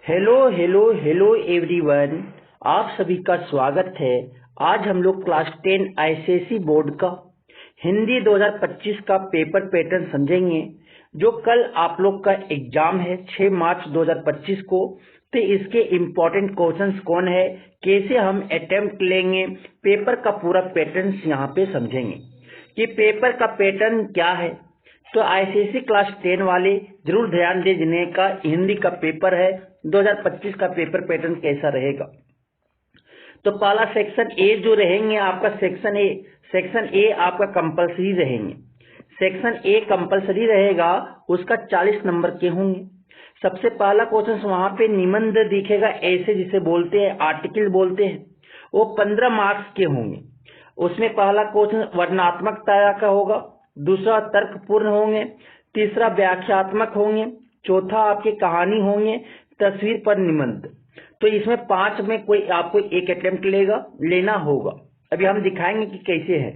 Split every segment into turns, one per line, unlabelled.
Hello hello hello everyone, आप सभी का स्वागत है। आज हम लोग क्लास 10 आईसीएसई बोर्ड का हिंदी 2025 का पेपर पैटर्न समझेंगे, जो कल आप लोग का एग्जाम है 6 मार्च 2025 को। तो इसके इम्पोर्टेंट क्वेश्चंस कौन है, कैसे हम अटेम्प्ट लेंगे, पेपर का पूरा पैटर्न यहाँ पे समझेंगे कि पेपर का पैटर्न क्या है। तो आईसीएसई क्लास 10 वाले जरूर ध्यान दें, जिन्हें का हिंदी का पेपर है 2025 का पेपर पैटर्न कैसा रहेगा। तो पहला सेक्शन ए जो रहेंगे आपका सेक्शन ए आपका कंपलसरी रहेंगे। सेक्शन ए कंपलसरी रहेगा, उसका 40 नंबर के होंगे। सबसे पहला क्वेश्चन वहां पे निबंध दिखेगा, ऐसे जिसे बोलते हैं आर्टिकल बोलते हैं, वो 15 मार्क्स के होंगे। उसमें पहला क्वेश्चन वर्णनात्मकता का होगा, दूसरा तर्कपूर्ण होंगे, तीसरा व्याख्यात्मक होंगे, चौथा आपके कहानी होंगे, तस्वीर पर निबंध। तो इसमें 5 में कोई आपको एक अटेम्प्ट लेना होगा। अभी हम दिखाएंगे कि कैसे है।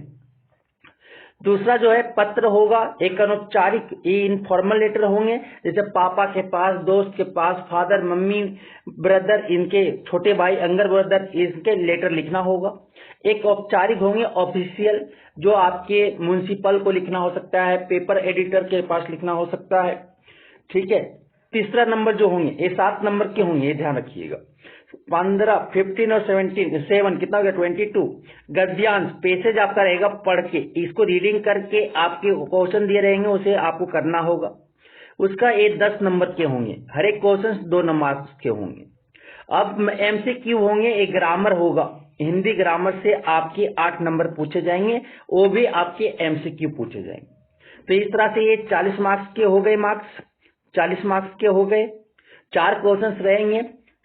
दूसरा जो है पत्र होगा, एक अनौपचारिक इनफॉर्मल लेटर होंगे, जैसे पापा के पास, दोस्त के पास, फादर, मम्मी, ब्रदर, इनके छोटे भाई, यंगर ब्रदर, इसके लेटर लिखना होगा। एक औपचारिक होंगे ऑफिशियल, जो आपके म्युनिसिपल को लिखना हो सकता है, पेपर एडिटर के पास लिखना हो सकता है, ठीक है। तीसरा नंबर जो होंगे ये 7 नंबर के होंगे, ये ध्यान रखिएगा। 15, 15 और 7 कितना हो गया 22। गद्यांश पेसेज आपका रहेगा पढ़ के, इसको रीडिंग करके आपके क्वेश्चन दिए रहेंगे, उसे आपको करना होगा। उसका ये 10 नंबर के होंगे, हर एक क्वेश्चन 2 नंबर के होंगे। अब एमसीक्यू होंगे, एक ग्रामर होगा, हिंदी ग्रामर से आपके 8 नंबर पूछे जाएंगे, वो भी आपके एमसीक्यू पूछे जाएंगे। तो इस तरह से ये 40 मार्क्स के हो गए, 40 मार्क्स के हो गए। 4 क्वेश्चंस रहेंगे,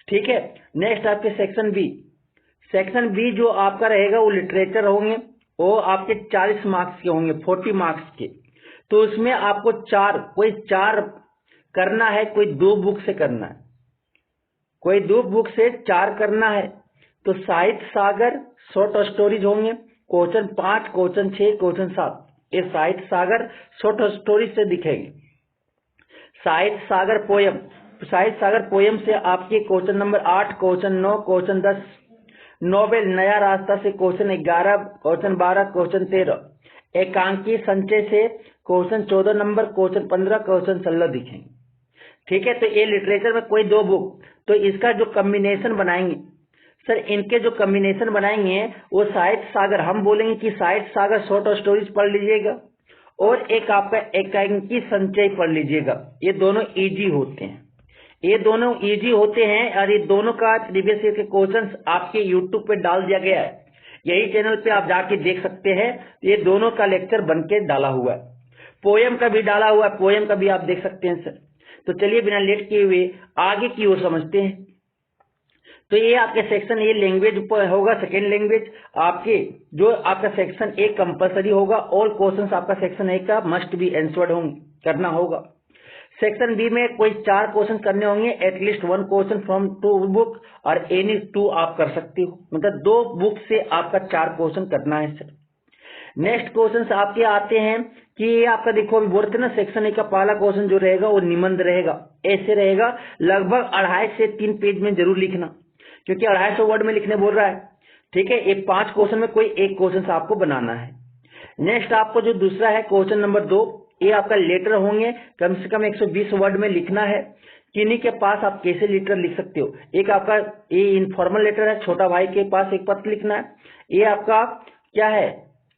ठीक है। नेक्स्ट आपके सेक्शन बी जो आपका रहेगा वो लिटरेचर होंगे, वो आपके 40 मार्क्स के होंगे, 40 मार्क्स के। तो उसमें आपको कोई चार करना है, कोई 2 बुक से करना है, कोई 2 बुक से 4 करना है। तो साहित्य सागर शॉर्ट स्टोरीज होंगे, क्वेश्चन 5, क्वेश्चन 6, क्वेश्चन 7, ये साहित्य सागर शॉर्ट स्टोरीज से दिखेंगे। साहित्य सागर पोयम से आपके question number 8, question 9, question 10। Novel नया रास्ता से क्वेश्चन 11, क्वेश्चन 12, क्वेश्चन 13। एकांकी संचय से क्वेश्चन 14 नंबर, क्वेश्चन 15, क्वेश्चन 16 दिखेंगे, ठीक है। तो ये लिटरेचर में कोई 2 बुक, तो इसका जो कॉम्बिनेशन बनाएंगे सर, इनके जो कॉम्बिनेशन बनाएंगे वो साहित्य सागर, हम बोलेंगे कि साहित्य सागर शॉर्ट स्टोरीज पढ़ लीजिएगा, और एक आपका एकांकी संचय पढ़ लीजिएगा। ये दोनों इजी होते हैं, और ये दोनों का प्रीवियस ईयर के क्वेश्चंस आपके यूट्यूब पे डाल दिया गया है, यही चैनल पे आप जाके देख सकते हैं। ये दोनों का लेक्चर बन के डाला हुआ है, पोएम का भी डाला हुआ है, पोएम का भी आप देख सकते हैं सर। तो चलिए बिना लेट किए हुए आगे की ओर समझते हैं। तो ये आपके सेक्शन ए लैंग्वेज होगा, सेकेंड लैंग्वेज आपके जो आपका सेक्शन ए कंपलसरी होगा, ऑल क्वेश्चंस आपका सेक्शन ए का मस्ट बी आंसर्ड करना होगा। सेक्शन बी में कोई 4 क्वेश्चन करने होंगे, एटलीस्ट 1 क्वेश्चन फ्रॉम 2 बुक, और एनी 2 आप कर सकते हो, मतलब 2 बुक से आपका 4 क्वेश्चन करना है सर। नेक्स्ट क्वेश्चन आपके आते हैं कि ये आपका देखो, अभी बोलते ना सेक्शन ए का पहला क्वेश्चन जो रहेगा वो निबंध रहेगा, ऐसे रहेगा, लगभग 2.5 से 3 पेज में जरूर लिखना, क्योंकि 250 वर्ड में लिखने बोल रहा है, ठीक है। ये 5 क्वेश्चन में कोई एक क्वेश्चन आपको बनाना है। नेक्स्ट आपको जो दूसरा है क्वेश्चन नंबर 2, ये आपका लेटर होंगे, कम से कम 120 वर्ड में लिखना है। किन्हीं के पास आप कैसे लेटर लिख सकते हो, एक आपका ये इनफॉर्मल लेटर है, छोटा भाई के पास एक पत्र लिखना है। ये आपका क्या है,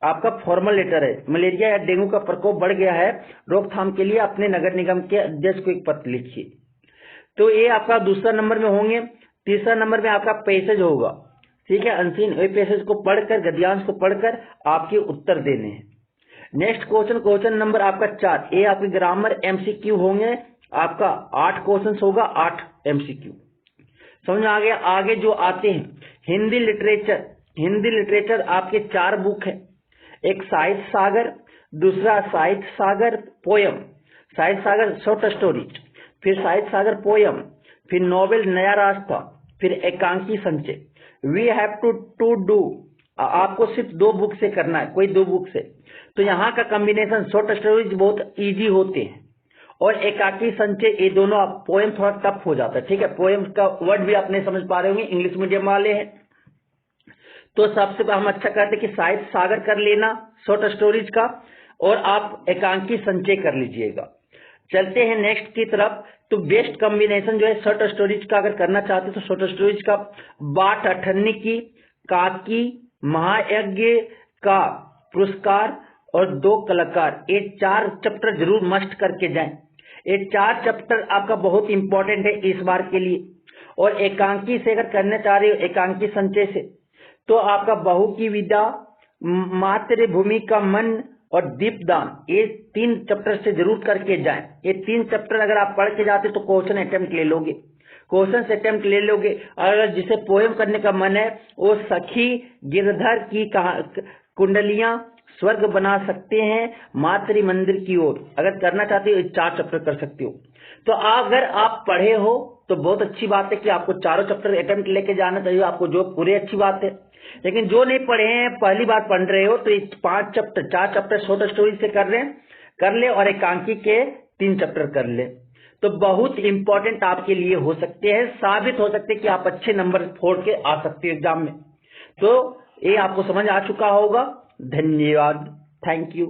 आपका फॉर्मल लेटर है, मलेरिया या डेंगू का प्रकोप बढ़ गया है, रोकथाम के लिए अपने नगर निगम के अध्यक्ष को एक पत्र लिखिए। तो ये आपका दूसरा नंबर में होंगे। तीसरा नंबर में आपका पैसेज होगा, ठीक है, अनसीन पैसेज को पढ़कर, गद्यांश को पढ़कर आपके उत्तर देने हैं। नेक्स्ट क्वेश्चन नंबर आपका 4, ये आपके ग्रामर एमसीक्यू होंगे, आपका 8 क्वेश्चन होगा, 8 एमसीक्यू। समझ आ गया। आगे जो आते हैं हिंदी लिटरेचर आपके 4 बुक है, एक साहित्य सागर, दूसरा साहित्य सागर पोयम, साहित्य सागर शॉर्ट स्टोरी, फिर साहित्य सागर पोयम, फिर नोवेल नया रास्ता, फिर एकांकी संचय। वी हैव टू डू, आपको सिर्फ 2 बुक से करना है, कोई 2 बुक से। तो यहाँ का कॉम्बिनेशन शॉर्ट स्टोरीज बहुत इजी होते हैं, और एकाकी संचय, ये दोनों पोएम थोड़ा टफ हो जाता है, ठीक है। पोएम का वर्ड भी आप नहीं समझ पा रहे होंगे, इंग्लिश मीडियम वाले हैं। तो सबसे हम अच्छा करते कि साहित्य सागर कर लेना शॉर्ट स्टोरीज का, और आप एकांकी संचय कर लीजिएगा। चलते हैं नेक्स्ट की तरफ। तो बेस्ट कॉम्बिनेशन जो है शॉर्ट स्टोरीज का अगर करना चाहते हैं तो शॉर्ट स्टोरीज का बाट अठन्नी की, काकी, महायज्ञ का पुरस्कार और 2 कलाकार, ये 4 चैप्टर जरूर मस्ट करके जाएं। ये 4 चैप्टर आपका बहुत इंपॉर्टेंट है इस बार के लिए। और एकांकी से अगर करना चाह रहे हो, एकांकी संचय से, तो आपका बहू की विदा, मातृभूमि का मन और दीपदान, ये 3 चैप्टर से जरूर करके जाएं। ये 3 चैप्टर अगर आप पढ़ के जाते तो क्वेश्चन अटेम्प्ट ले लोगे, क्वेश्चन अटेम्प्ट ले लोगे। अगर जिसे पोएम करने का मन है वो सखी गिरधर की कुंडलियां स्वर्ग बना सकते हैं मातृ मंदिर की ओर, अगर करना चाहते हो 4 चैप्टर कर सकते हो। तो अगर आप पढ़े हो तो बहुत अच्छी बात है कि आपको 4 चैप्टर अटेम्प्ट लेके जाना चाहिए, आपको जो पूरी अच्छी बात है। लेकिन जो नहीं पढ़े हैं, पहली बार पढ़ रहे हो, तो 4 चैप्टर शॉर्ट स्टोरी से कर ले और एकांकी के 3 चैप्टर कर ले, तो बहुत इंपॉर्टेंट आपके लिए हो सकते हैं, साबित हो सकते हैं कि आप अच्छे नंबर फोड़ के आ सकते हो एग्जाम में। तो ये आपको समझ आ चुका होगा। धन्यवाद, थैंक यू।